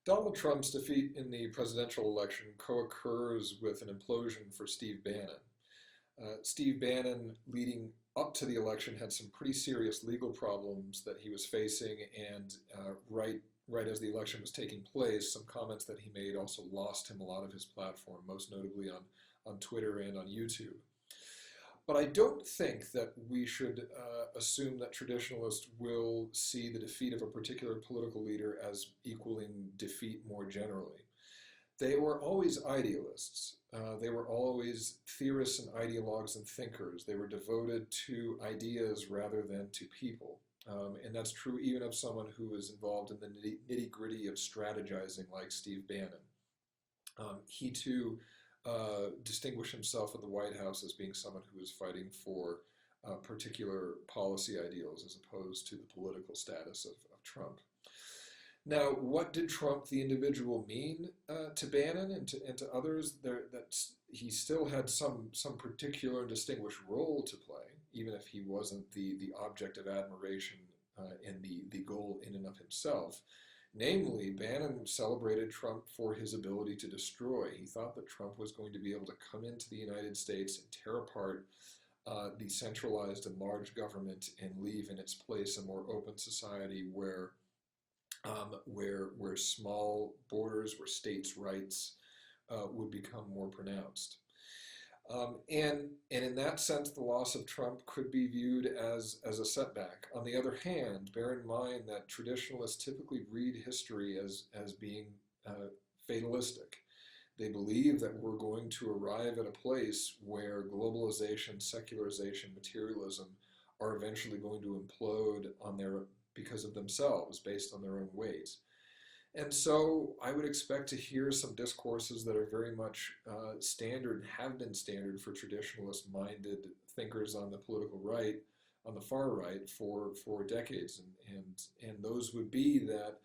Donald Trump's defeat in the presidential election co-occurs with an implosion for Steve Bannon. Steve Bannon, leading up to the election, had some pretty serious legal problems that he was facing, and right as the election was taking place, some comments that he made also lost him a lot of his platform, most notably on Twitter and on YouTube. But I don't think that we should assume that traditionalists will see the defeat of a particular political leader as equaling defeat more generally. They were always idealists. They were always theorists and ideologues and thinkers. They were devoted to ideas rather than to people. And that's true even of someone who is involved in the nitty-gritty of strategizing like Steve Bannon. He too distinguished himself at the White House as being someone who was fighting for particular policy ideals as opposed to the political status of Trump. Now, what did Trump, the individual, mean to Bannon and to others? That he still had some particular distinguished role to play, even if he wasn't the object of admiration and the goal in and of himself. Namely, Bannon celebrated Trump for his ability to destroy. He thought that Trump was going to be able to come into the United States and tear apart the centralized and large government and leave in its place a more open society where small borders, where states' rights would become more pronounced. And in that sense, the loss of Trump could be viewed as a setback. On the other hand, bear in mind that traditionalists typically read history as being fatalistic. They believe that we're going to arrive at a place where globalization, secularization, materialism are eventually going to implode because of themselves, based on their own weight. And so I would expect to hear some discourses that are very much standard and have been standard for traditionalist-minded thinkers on the political right, on the far right, for decades. And those would be that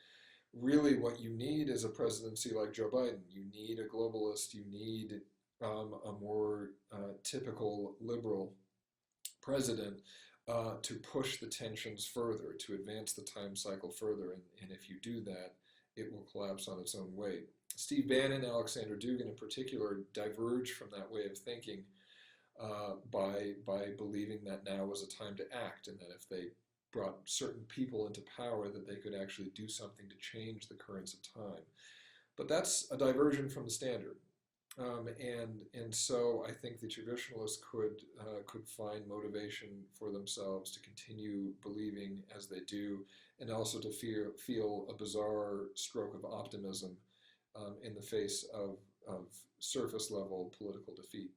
really what you need is a presidency like Joe Biden. You need a globalist. You need a more typical liberal president to push the tensions further, to advance the time cycle further. And if you do that, it will collapse on its own weight. Steve Bannon, Alexander Dugin in particular, diverged from that way of thinking by believing that now was a time to act, and that if they brought certain people into power, that they could actually do something to change the currents of time. But that's a diversion from the standard. And so I think the traditionalists could find motivation for themselves to continue believing as they do, and also to feel a bizarre stroke of optimism in the face of surface level political defeat.